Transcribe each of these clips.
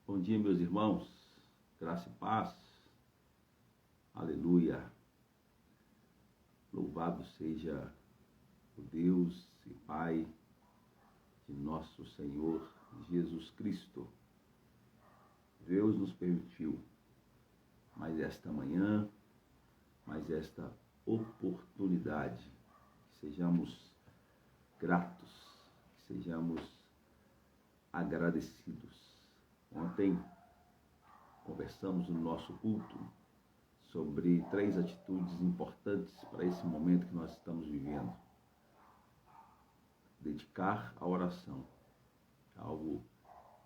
Bom dia, meus irmãos, graça e paz, aleluia, louvado seja o Deus e Pai de nosso Senhor Jesus Cristo. Deus nos permitiu mais esta manhã, mais esta oportunidade, que sejamos gratos, que sejamos agradecidos. Ontem conversamos no nosso culto sobre 3 atitudes importantes para esse momento que nós estamos vivendo. Dedicar a oração, algo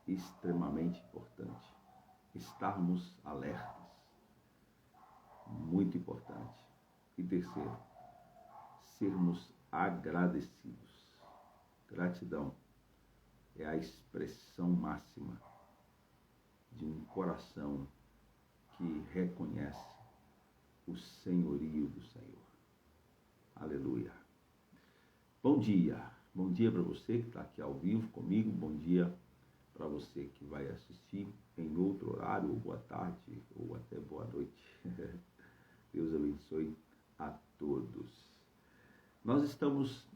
extremamente importante. Estarmos alertas, muito importante. E terceiro, sermos agradecidos. Gratidão é a expressão máxima de um coração que reconhece o senhorio do Senhor. Aleluia. Bom dia para você que está aqui ao vivo comigo, bom dia para você que vai assistir em outro horário, ou boa tarde, ou até boa noite. Deus abençoe a todos. Nós estamos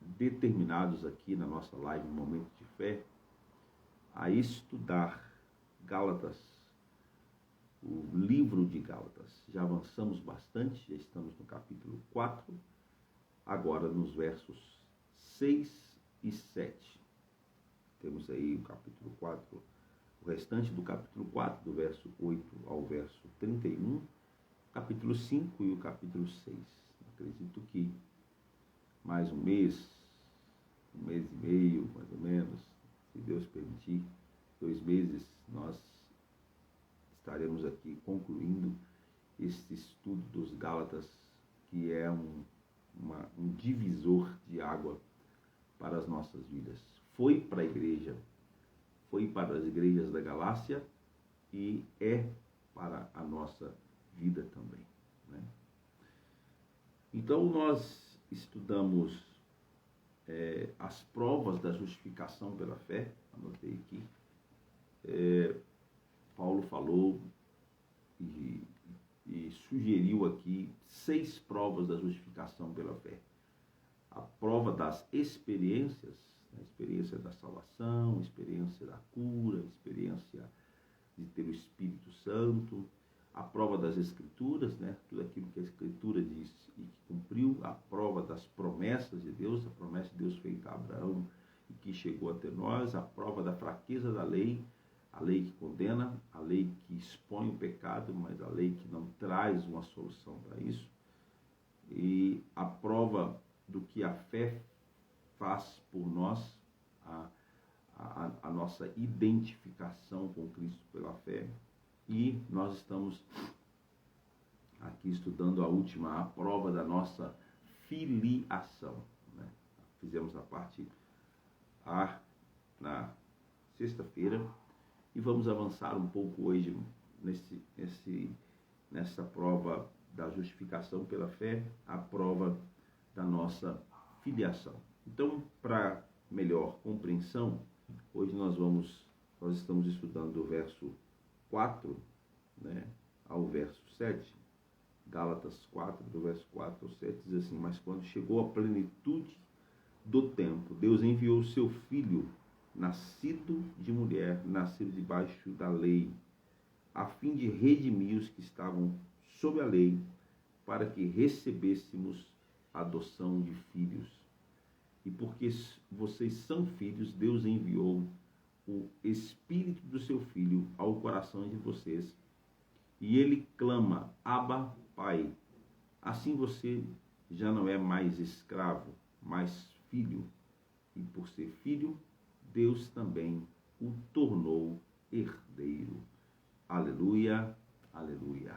determinados aqui na nossa live Momento de Fé a estudar Gálatas, o livro de Gálatas. Já avançamos bastante, já estamos no capítulo 4, agora nos versos 6 e 7. Temos aí o capítulo 4, o restante do capítulo 4, do verso 8 ao verso 31, capítulo 5 e o capítulo 6. Acredito que mais um mês e meio, mais ou menos, se Deus permitir, 2 meses, nós estaremos aqui concluindo este estudo dos Gálatas, que é um divisor de água para as nossas vidas. Foi para a igreja, foi para as igrejas da Galácia e é para a nossa vida também, né? Então, nós estudamos as provas da justificação pela fé. Anotei aqui. Paulo falou e sugeriu aqui 6 provas da justificação pela fé. A prova das experiências, a experiência da salvação, a experiência da cura, a experiência de ter o Espírito Santo, a prova das Escrituras, né? Tudo aquilo que a Escritura diz e que cumpriu, a prova das promessas de Deus, a promessa de Deus feita a Abraão e que chegou até nós, a prova da fraqueza da lei, a lei que condena, a lei que expõe o pecado, mas a lei que não traz uma solução para isso, e a prova do que a fé faz por nós, a nossa identificação com Cristo pela fé. E nós estamos aqui estudando a última, a prova da nossa filiação, né? Fizemos a parte A na sexta-feira e vamos avançar um pouco hoje nessa prova da justificação pela fé, a prova da nossa filiação. Então, para melhor compreensão, hoje nós estamos estudando do verso 4, né, ao verso 7, Gálatas 4, do verso 4 ao 7, diz assim: mas quando chegou a plenitude do tempo, Deus enviou o seu Filho, nascido de mulher, nascido debaixo da lei, a fim de redimir os que estavam sob a lei, para que recebêssemos a adoção de filhos. E porque vocês são filhos, Deus enviou o Espírito do seu Filho ao coração de vocês, e ele clama: Abba, Pai. Assim você já não é mais escravo, mas filho. E por ser filho, Deus também o tornou herdeiro. Aleluia, aleluia.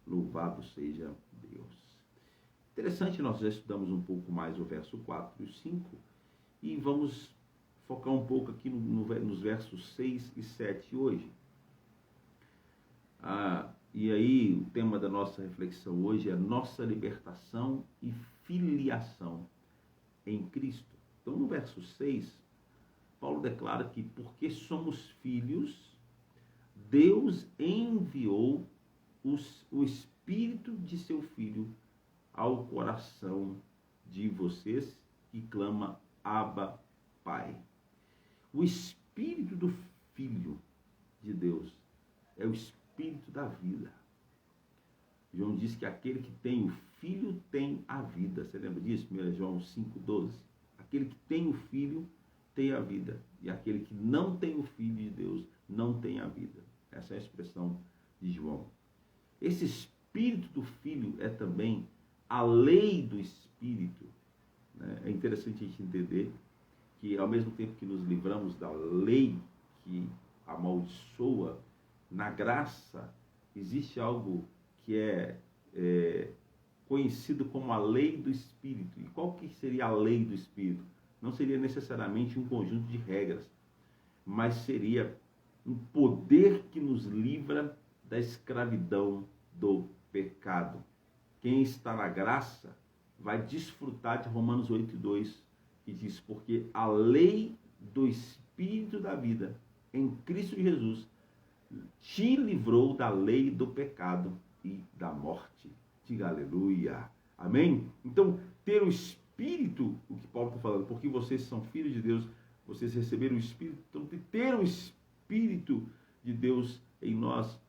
Louvado seja Deus. Interessante, nós já estudamos um pouco mais o verso 4 e 5, e vamos focar um pouco aqui nos versos 6 e 7 hoje. E aí, o tema da nossa reflexão hoje é nossa libertação e filiação em Cristo. Então, no verso 6, Paulo declara que porque somos filhos, Deus enviou o Espírito de seu Filho ao coração de vocês que clama Abba, Pai. O Espírito do Filho de Deus é o Espírito da vida. João diz que aquele que tem o Filho tem a vida. Você lembra disso? 1 João 5,12. Aquele que tem o Filho tem a vida. E aquele que não tem o Filho de Deus não tem a vida. Essa é a expressão de João. Esse Espírito do Filho é também a lei do Espírito. É interessante a gente entender que, ao mesmo tempo que nos livramos da lei que amaldiçoa, na graça existe algo que é conhecido como a lei do Espírito. E qual que seria a lei do Espírito? Não seria necessariamente um conjunto de regras, mas seria um poder que nos livra da escravidão do pecado. Quem está na graça vai desfrutar de Romanos 8,2, que diz: porque a lei do Espírito da vida em Cristo Jesus te livrou da lei do pecado e da morte. Diga aleluia. Amém? Então, ter o Espírito, o que Paulo está falando, porque vocês são filhos de Deus, vocês receberam o Espírito, então ter o Espírito de Deus em nós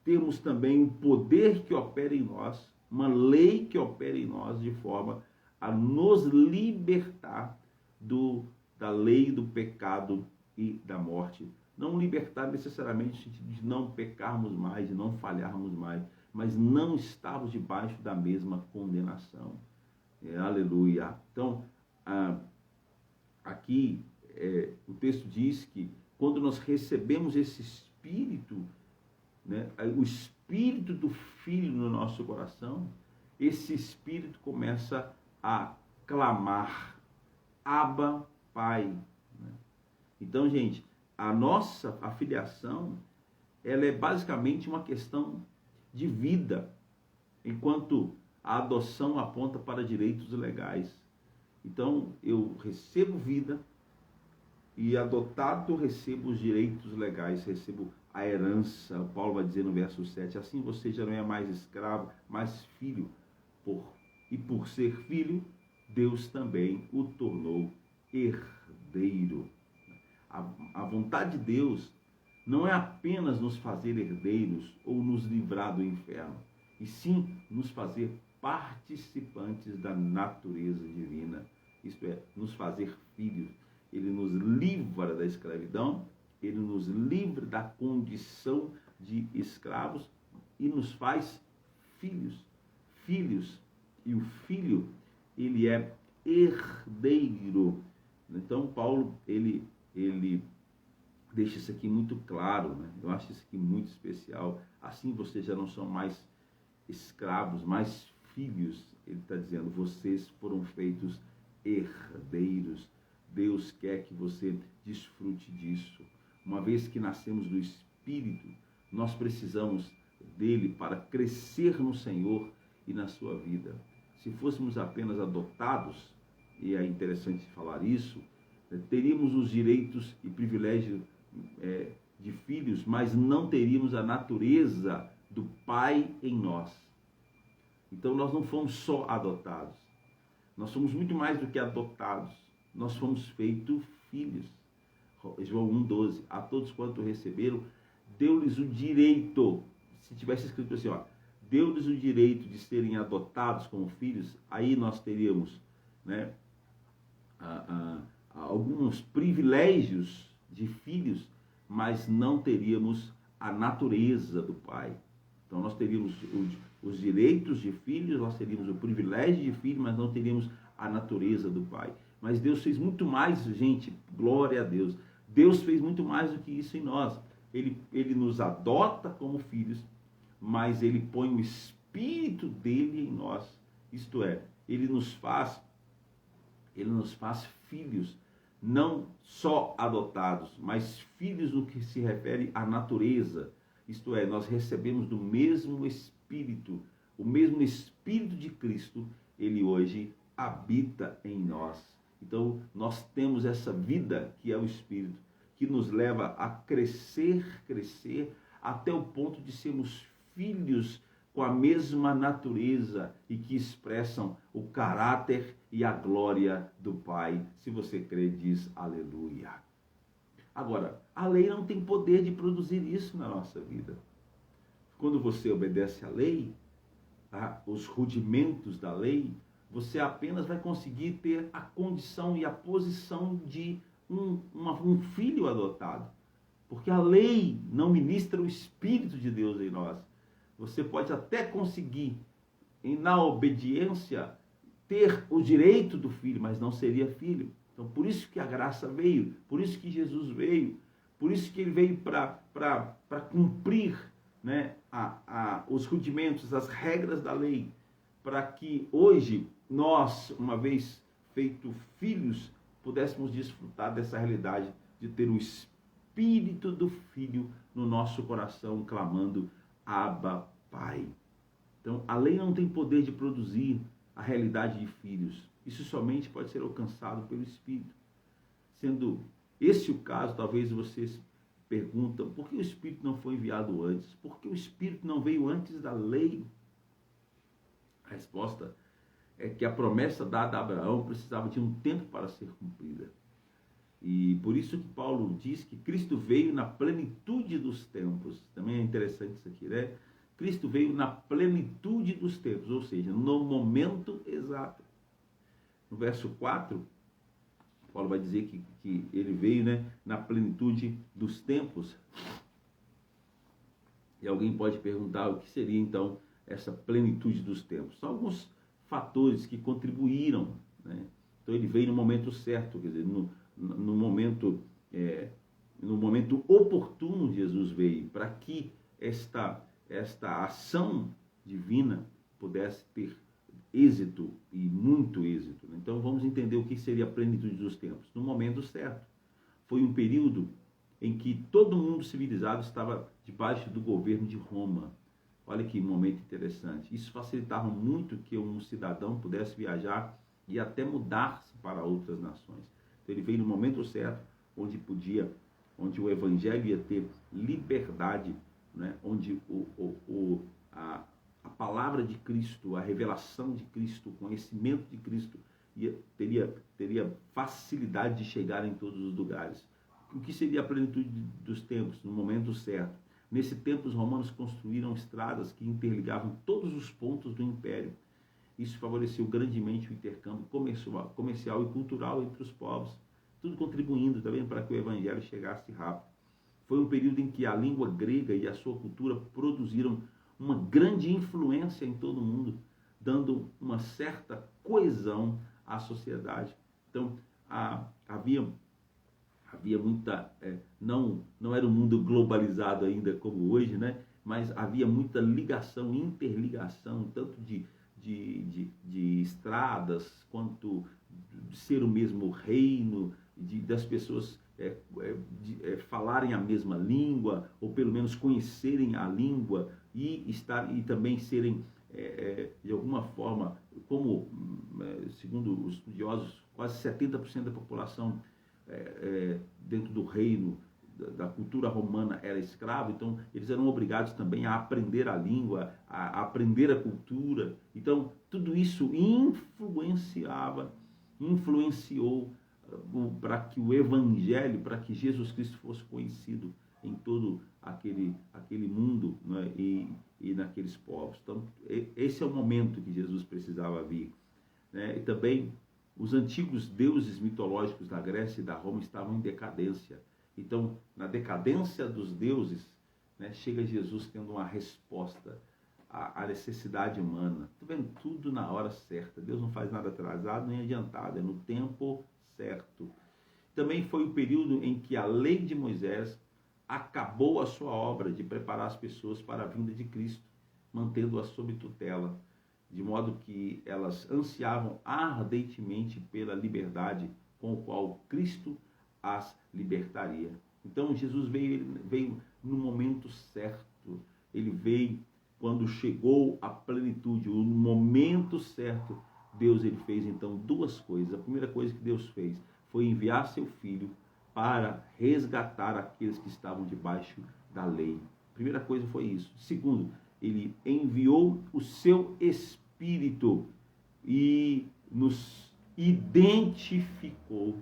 temos também um poder que opera em nós, uma lei que opera em nós de forma a nos libertar da lei do pecado e da morte. Não libertar necessariamente no sentido de não pecarmos mais, de não falharmos mais, mas não estarmos debaixo da mesma condenação. Aleluia. Então, aqui o texto diz que quando nós recebemos esse Espírito, né, o Espírito do Filho no nosso coração, esse Espírito começa a clamar: Abba, Pai. Né? Então, gente, a filiação, ela é basicamente uma questão de vida, enquanto a adoção aponta para direitos legais. Então, eu recebo vida e, adotado, recebo os direitos legais, recebo a herança. Paulo vai dizer no verso 7, assim você já não é mais escravo, mas filho. E por ser filho, Deus também o tornou herdeiro. A vontade de Deus não é apenas nos fazer herdeiros ou nos livrar do inferno, e sim nos fazer participantes da natureza divina, isto é, nos fazer filhos. Ele nos livra da escravidão, ele nos livra da condição de escravos e nos faz filhos. Filhos. E o filho, ele é herdeiro. Então, Paulo, ele deixa isso aqui muito claro, né? Eu acho isso aqui muito especial. Assim vocês já não são mais escravos, mais filhos. Ele está dizendo, vocês foram feitos herdeiros. Deus quer que você desfrute disso. Uma vez que nascemos do Espírito, nós precisamos dele para crescer no Senhor e na sua vida. Se fôssemos apenas adotados, e é interessante falar isso, teríamos os direitos e privilégios de filhos, mas não teríamos a natureza do Pai em nós. Então nós não fomos só adotados, nós somos muito mais do que adotados, nós fomos feitos filhos. João 1,12, a todos quanto receberam, deu-lhes o direito, se tivesse escrito assim, deu-lhes o direito de serem adotados como filhos, aí nós teríamos, né, alguns privilégios de filhos, mas não teríamos a natureza do Pai. Então nós teríamos os direitos de filhos, nós teríamos o privilégio de filho, mas não teríamos a natureza do Pai. Mas Deus fez muito mais, gente, glória a Deus. Deus fez muito mais do que isso em nós. Ele nos adota como filhos, mas ele põe o Espírito dele em nós. Isto é, ele nos faz filhos, não só adotados, mas filhos no que se refere à natureza. Isto é, nós recebemos do mesmo Espírito, o mesmo Espírito de Cristo, ele hoje habita em nós. Então, nós temos essa vida que é o Espírito, que nos leva a crescer, até o ponto de sermos filhos com a mesma natureza e que expressam o caráter e a glória do Pai. Se você crê, diz aleluia. Agora, a lei não tem poder de produzir isso na nossa vida. Quando você obedece à lei, os rudimentos da lei, você apenas vai conseguir ter a condição e a posição de um filho adotado. Porque a lei não ministra o Espírito de Deus em nós. Você pode até conseguir, na obediência, ter o direito do filho, mas não seria filho. Então, por isso que a graça veio, por isso que Jesus veio, por isso que ele veio para cumprir, né, os rudimentos, as regras da lei, para que hoje nós, uma vez feito filhos, pudéssemos desfrutar dessa realidade de ter o Espírito do Filho no nosso coração, clamando Abba, Pai. Então, a lei não tem poder de produzir a realidade de filhos. Isso somente pode ser alcançado pelo Espírito. Sendo esse o caso, talvez vocês perguntam, por que o Espírito não foi enviado antes? Por que o Espírito não veio antes da lei? A resposta é que a promessa dada a Abraão precisava de um tempo para ser cumprida. E por isso que Paulo diz que Cristo veio na plenitude dos tempos. Também é interessante isso aqui, né? Cristo veio na plenitude dos tempos, ou seja, no momento exato. No verso 4, Paulo vai dizer que ele veio, né, na plenitude dos tempos. E alguém pode perguntar o que seria então essa plenitude dos tempos. São alguns fatores que contribuíram, né? Então ele veio no momento certo, quer dizer, no momento oportuno. Jesus veio para que esta ação divina pudesse ter êxito, e muito êxito. Então vamos entender o que seria a plenitude dos tempos. No momento certo. Foi um período em que todo mundo civilizado estava debaixo do governo de Roma. Olha que momento interessante. Isso facilitava muito que um cidadão pudesse viajar e até mudar-se para outras nações. Então ele veio no momento certo, onde o evangelho ia ter liberdade, né? Onde a palavra de Cristo, a revelação de Cristo, o conhecimento de Cristo teria facilidade de chegar em todos os lugares. O que seria a plenitude dos tempos? No momento certo. Nesse tempo, os romanos construíram estradas que interligavam todos os pontos do império. Isso favoreceu grandemente o intercâmbio comercial e cultural entre os povos, tudo contribuindo também para que o evangelho chegasse rápido. Foi um período em que a língua grega e a sua cultura produziram uma grande influência em todo o mundo, dando uma certa coesão à sociedade. Então, havia muita, não era um mundo globalizado ainda como hoje, né? Mas havia muita ligação, interligação, tanto de estradas, quanto de ser o mesmo reino, das pessoas falarem a mesma língua, ou pelo menos conhecerem a língua, e também serem, de alguma forma, como, segundo os estudiosos, quase 70% da população dentro do reino, da cultura romana, era escravo. Então eles eram obrigados também a aprender a língua, a aprender a cultura. Então tudo isso influenciou para que o evangelho, para que Jesus Cristo fosse conhecido em todo aquele mundo, né, e naqueles povos. Então esse é o momento que Jesus precisava vir, né? E também os antigos deuses mitológicos da Grécia e da Roma estavam em decadência. Então, na decadência dos deuses, né, chega Jesus tendo uma resposta à necessidade humana. Estou vendo tudo na hora certa. Deus não faz nada atrasado nem adiantado, é no tempo certo. Também foi o período em que a lei de Moisés acabou a sua obra de preparar as pessoas para a vinda de Cristo, mantendo-as sob tutela, de modo que elas ansiavam ardentemente pela liberdade com o qual Cristo as libertaria. Então Jesus veio no momento certo. Ele veio quando chegou a plenitude, o momento certo Deus ele fez então duas coisas. A primeira coisa que Deus fez foi enviar seu Filho para resgatar aqueles que estavam debaixo da lei. A primeira coisa foi isso. Segundo, ele enviou o seu Espírito e nos identificou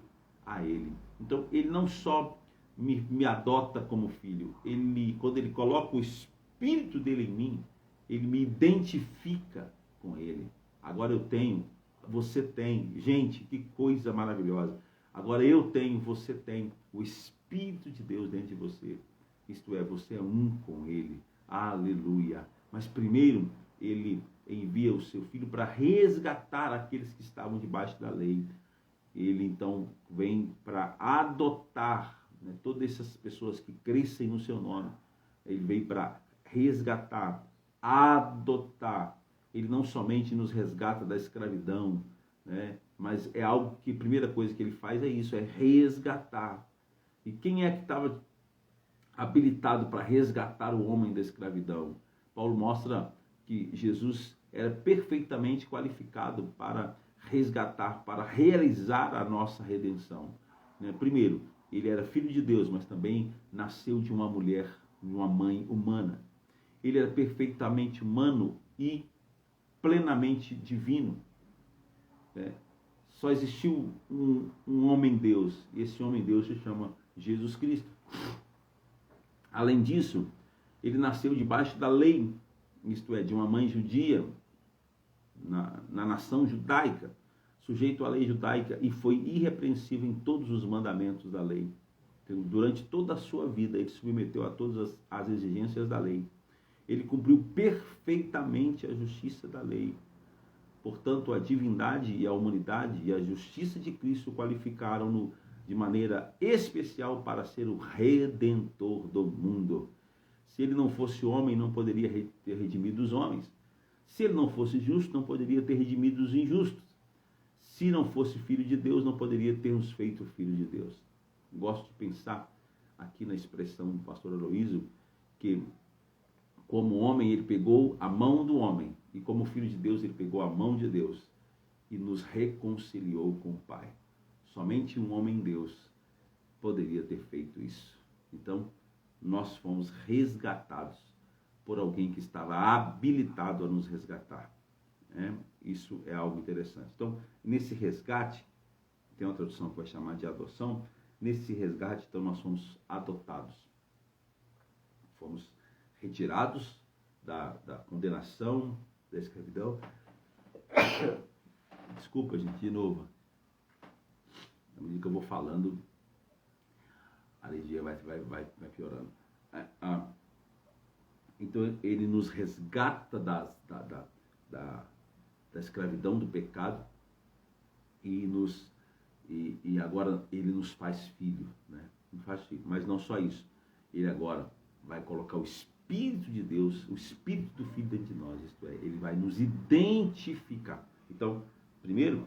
a ele. Então, ele não só me adota como filho, quando ele coloca o Espírito dele em mim, ele me identifica com ele. Agora eu tenho, você tem. Gente, que coisa maravilhosa. Agora eu tenho, você tem o Espírito de Deus dentro de você. Isto é, você é um com ele. Aleluia. Mas primeiro, ele envia o seu Filho para resgatar aqueles que estavam debaixo da lei. Ele então vem para adotar, né, todas essas pessoas que crescem no seu nome. Ele veio para resgatar, adotar. Ele não somente nos resgata da escravidão, né, mas é algo que a primeira coisa que ele faz é isso, é resgatar. E quem é que estava habilitado para resgatar o homem da escravidão? Paulo mostra que Jesus era perfeitamente qualificado para resgatar, para realizar a nossa redenção. Primeiro, ele era filho de Deus, mas também nasceu de uma mulher, de uma mãe humana. Ele era perfeitamente humano e plenamente divino. Só existiu um homem-Deus, e esse homem-Deus se chama Jesus Cristo. Além disso, ele nasceu debaixo da lei, isto é, de uma mãe judia, na nação judaica, sujeito à lei judaica, e foi irrepreensível em todos os mandamentos da lei. Então, durante toda a sua vida, ele se submeteu a todas as exigências da lei. Ele cumpriu perfeitamente a justiça da lei. Portanto, a divindade e a humanidade e a justiça de Cristo qualificaram-no de maneira especial para ser o redentor do mundo. Se ele não fosse homem, não poderia ter redimido os homens. Se ele não fosse justo, não poderia ter redimido os injustos. Se não fosse filho de Deus, não poderia ter nos feito filho de Deus. Gosto de pensar aqui na expressão do pastor Aloísio, que como homem ele pegou a mão do homem, e como filho de Deus ele pegou a mão de Deus e nos reconciliou com o Pai. Somente um homem-Deus poderia ter feito isso. Então, nós fomos resgatados por alguém que estava habilitado a nos resgatar. Isso é algo interessante. Então, nesse resgate, tem uma tradução que vai chamar de adoção, nesse resgate, então, nós fomos adotados. Fomos retirados da condenação, da escravidão. Desculpa, gente, de novo. À medida que eu vou falando, a alergia vai piorando. Então, ele nos resgata da escravidão, do pecado, e agora ele nos faz filho, né? Nos faz filho. Mas não só isso, ele agora vai colocar o Espírito de Deus, o Espírito do Filho dentro de nós, isto é, ele vai nos identificar. Então, primeiro,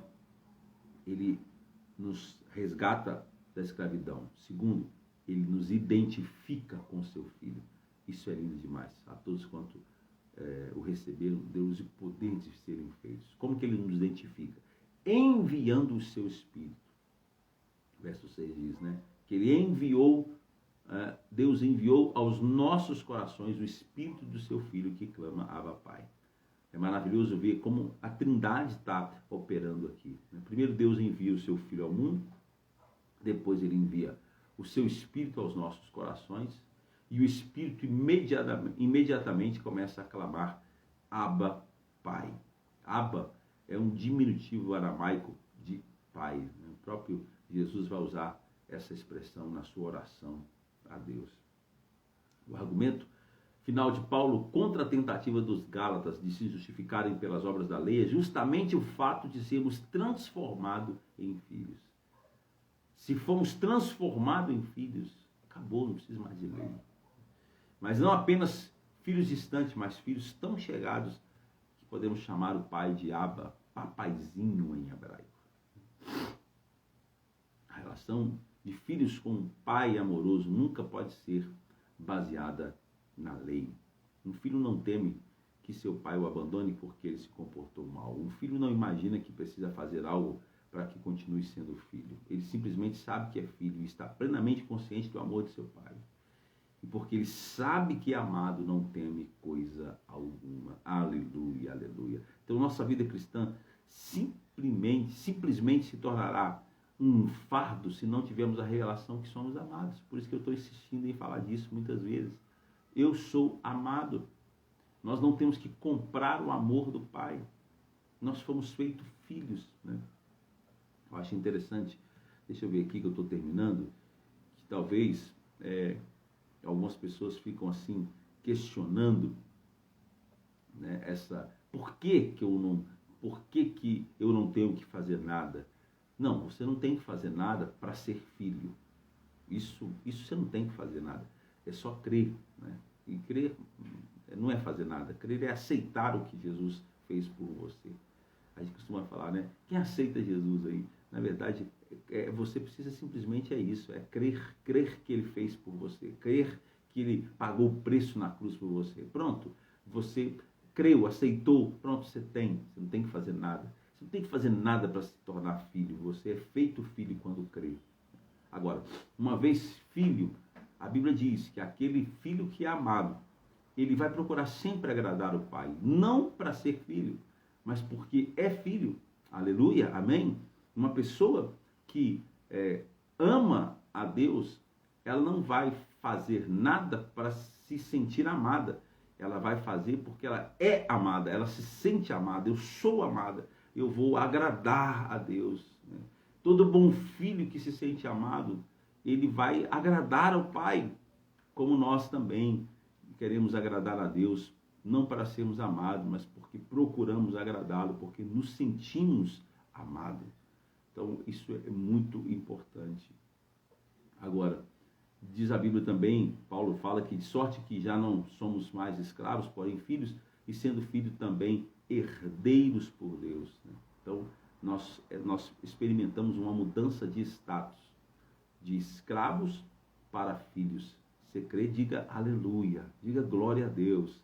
ele nos resgata da escravidão. Segundo, ele nos identifica com seu Filho. Isso é lindo demais. A todos quanto o receberam, deu-lhes o poder de serem feitos. Como que ele nos identifica? Enviando o seu Espírito. Verso 6 diz, né? Que ele enviou, Deus enviou aos nossos corações o Espírito do seu Filho que clama Abba Pai. É maravilhoso ver como a Trindade está operando aqui. Primeiro Deus envia o seu Filho ao mundo, depois ele envia o seu Espírito aos nossos corações, e o Espírito imediatamente começa a clamar Abba Pai. Abba é um diminutivo aramaico de Pai. O próprio Jesus vai usar essa expressão na sua oração a Deus. O argumento final de Paulo contra a tentativa dos Gálatas de se justificarem pelas obras da lei é justamente o fato de sermos transformados em filhos. Se fomos transformados em filhos, acabou, não precisa mais de lei. Mas não apenas filhos distantes, mas filhos tão chegados que podemos chamar o pai de Abba, papaizinho em hebraico. A relação de filhos com um pai amoroso nunca pode ser baseada na lei. Um filho não teme que seu pai o abandone porque ele se comportou mal. Um filho não imagina que precisa fazer algo para que continue sendo filho. Ele simplesmente sabe que é filho e está plenamente consciente do amor de seu pai. E porque ele sabe que é amado, não teme coisa alguma. Aleluia, aleluia. Então, nossa vida cristã simplesmente se tornará um fardo se não tivermos a revelação que somos amados. Por isso que eu estou insistindo em falar disso muitas vezes. Eu sou amado. Nós não temos que comprar o amor do Pai. Nós fomos feitos filhos, né? Eu acho interessante, deixa eu ver aqui que eu estou terminando, que talvez algumas pessoas ficam assim, questionando, né, por que eu não tenho que fazer nada? Não, você não tem que fazer nada para ser filho. Isso você não tem que fazer nada. É só crer, né? E crer não é fazer nada. Crer é aceitar o que Jesus fez por você. A gente costuma falar, né? Quem aceita Jesus aí? Na verdade, você precisa simplesmente isso. É crer que ele fez por você. Crer que ele pagou o preço na cruz por você. Pronto. Você creu, aceitou. Pronto, você tem. Você não tem que fazer nada. Você não tem que fazer nada para se tornar filho. Você é feito filho quando crê. Agora, uma vez filho, a Bíblia diz que aquele filho que é amado, ele vai procurar sempre agradar o Pai. Não para ser filho, mas porque é filho. Aleluia, amém? Uma pessoa que ama a Deus, ela não vai fazer nada para se sentir amada. Ela vai fazer porque ela é amada, ela se sente amada. Eu sou amada, eu vou agradar a Deus, né? Todo bom filho que se sente amado, ele vai agradar ao Pai, como nós também queremos agradar a Deus, não para sermos amados, mas porque procuramos agradá-lo, porque nos sentimos amados. Então, isso é muito importante. Agora, diz a Bíblia também, Paulo fala que de sorte que já não somos mais escravos, porém filhos, e sendo filhos também herdeiros por Deus, né? Então, nós experimentamos uma mudança de status, de escravos para filhos. Você crê? Diga aleluia, diga glória a Deus.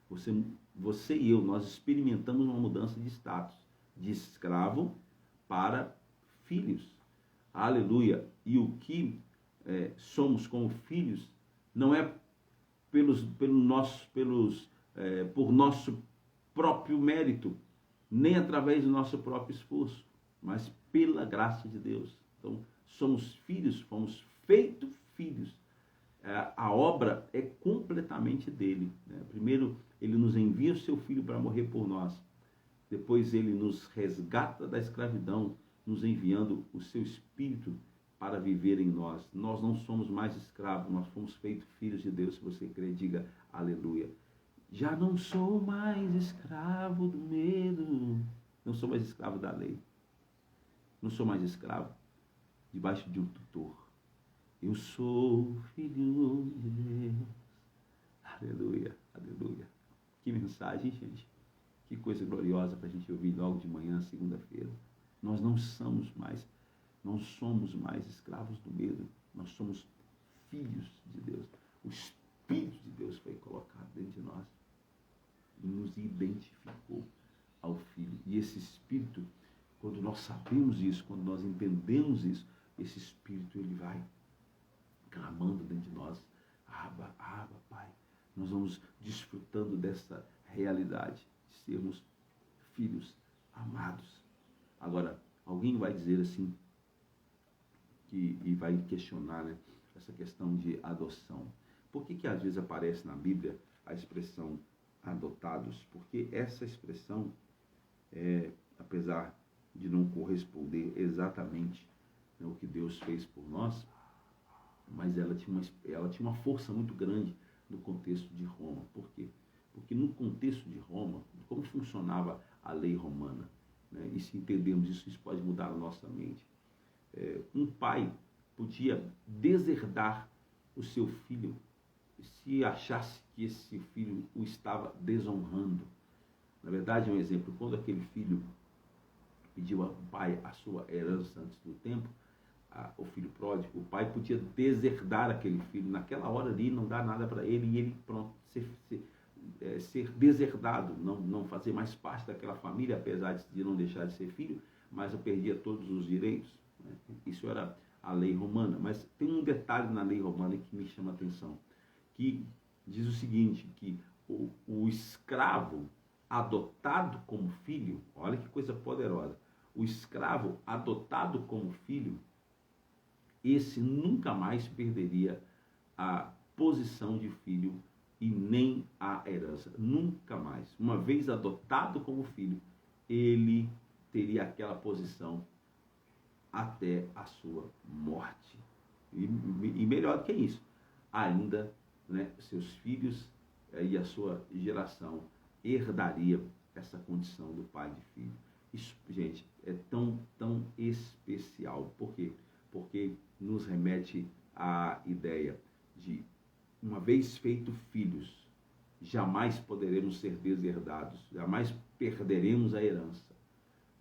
Você e eu, nós experimentamos uma mudança de status, de escravo para filhos. Aleluia. E o que somos como filhos não é por nosso próprio mérito, nem através do nosso próprio esforço, mas pela graça de Deus. Então, somos filhos, fomos feitos filhos. A obra é completamente dele, né? Primeiro, ele nos envia o seu filho para morrer por nós. Depois, ele nos resgata da escravidão, nos enviando o seu Espírito para viver em nós. Nós não somos mais escravos, nós fomos feitos filhos de Deus. Se você crê, diga aleluia. Já não sou mais escravo do medo. Não sou mais escravo da lei. Não sou mais escravo debaixo de um tutor. Eu sou filho de Deus. Aleluia, aleluia. Que mensagem, gente. Que coisa gloriosa para a gente ouvir logo de manhã, segunda-feira. Nós não somos mais escravos do medo. Nós somos filhos de Deus. O Espírito de Deus foi colocado dentro de nós e nos identificou ao Filho. E esse Espírito, quando nós sabemos isso, quando nós entendemos isso, esse Espírito ele vai clamando dentro de nós. Abba, Abba, Pai. Nós vamos desfrutando dessa realidade de sermos filhos amados. Agora, alguém vai dizer assim, e vai questionar, né, essa questão de adoção. Por que às vezes aparece na Bíblia a expressão adotados? Porque essa expressão, apesar de não corresponder exatamente, né, o que Deus fez por nós, mas ela tinha uma força muito grande no contexto de Roma. Por quê? Porque no contexto de Roma, como funcionava a lei romana, né? E se entendermos isso, isso pode mudar a nossa mente. Um pai podia deserdar o seu filho se achasse que esse filho o estava desonrando. Na verdade, um exemplo, quando aquele filho pediu ao pai a sua herança antes do tempo, o filho pródigo, o pai podia deserdar aquele filho naquela hora ali, não dar nada para ele, e ele pronto, ser deserdado, não fazer mais parte daquela família, apesar de não deixar de ser filho, mas eu perdia todos os direitos. Né? Isso era a lei romana. Mas tem um detalhe na lei romana que me chama a atenção, que diz o seguinte, que o escravo adotado como filho, olha que coisa poderosa, o escravo adotado como filho, esse nunca mais perderia a posição de filho e nem a herança, nunca mais. Uma vez adotado como filho, ele teria aquela posição até a sua morte. E melhor do que isso, ainda, né, seus filhos e a sua geração herdaria essa condição do pai de filho. Isso, gente, é tão especial. Por quê? Porque nos remete à ideia de, uma vez feito filhos, jamais poderemos ser deserdados, jamais perderemos a herança.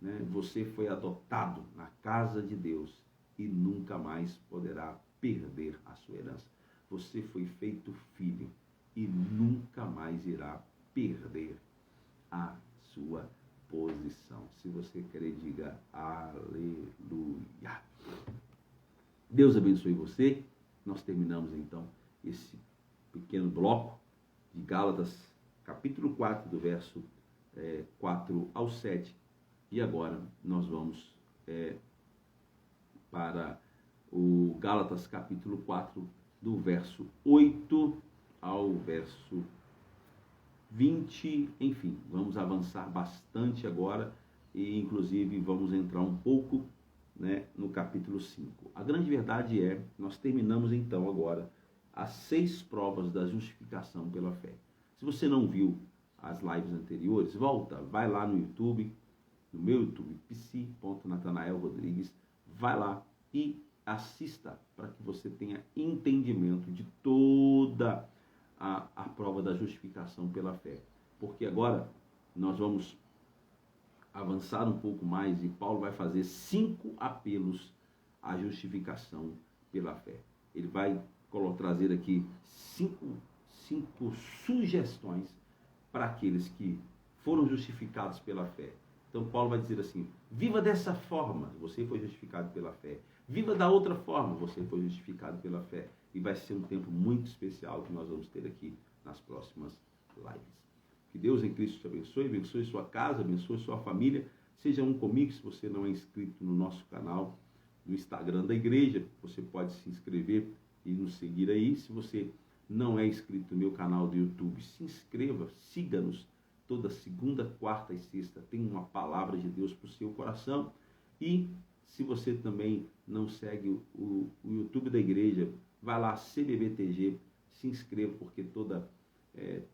Né? Você foi adotado na casa de Deus e nunca mais poderá perder a sua herança. Você foi feito filho e nunca mais irá perder a sua posição. Se você querer, diga aleluia. Deus abençoe você. Nós terminamos então esse pequeno bloco de Gálatas, capítulo 4, do verso 4 ao 7. E agora nós vamos para o Gálatas, capítulo 4, do verso 8 ao verso 20. Enfim, vamos avançar bastante agora e, inclusive, vamos entrar um pouco, né, no capítulo 5. A grande verdade é, nós terminamos então agora as 6 provas da justificação pela fé. Se você não viu as lives anteriores, vai lá no YouTube, no meu YouTube, psi.natanael.rodrigues, vai lá e assista para que você tenha entendimento de toda a prova da justificação pela fé. Porque agora nós vamos avançar um pouco mais e Paulo vai fazer 5 apelos à justificação pela fé. Ele vai trazer aqui 5 sugestões para aqueles que foram justificados pela fé. Então Paulo vai dizer assim: viva dessa forma, você foi justificado pela fé. Viva da outra forma, você foi justificado pela fé. E vai ser um tempo muito especial que nós vamos ter aqui nas próximas lives. Que Deus em Cristo te abençoe sua casa, abençoe sua família. Seja um comigo. Se você não é inscrito no nosso canal no Instagram da igreja, você pode se inscrever e nos seguir aí. Se você não é inscrito no meu canal do YouTube, se inscreva, siga-nos. Toda segunda, quarta e sexta tem uma palavra de Deus para o seu coração. E se você também não segue o YouTube da igreja, vai lá, CBBTG, se inscreva, porque toda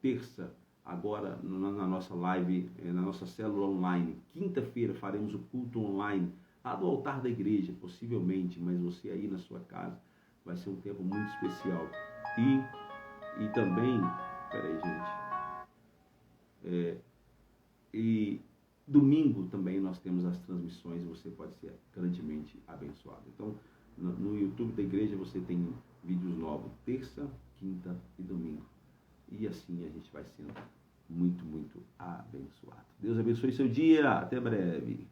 terça, agora na nossa live, na nossa célula online, quinta-feira faremos o culto online, lá do altar da igreja, possivelmente, mas você aí na sua casa, vai ser um tempo muito especial. E também, peraí, gente, e domingo também nós temos as transmissões e você pode ser grandemente abençoado. Então, no YouTube da igreja você tem vídeos novos, terça, quinta e domingo. E assim a gente vai sendo muito, muito abençoado. Deus abençoe seu dia. Até breve.